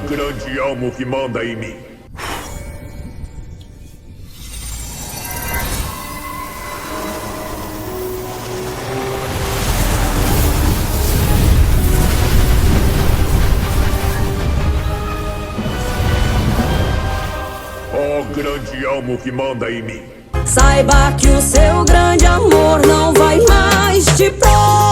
grande amo que manda em mim. Ó grande amo que manda em mim. Saiba que o seu grande amor não vai mais te provar.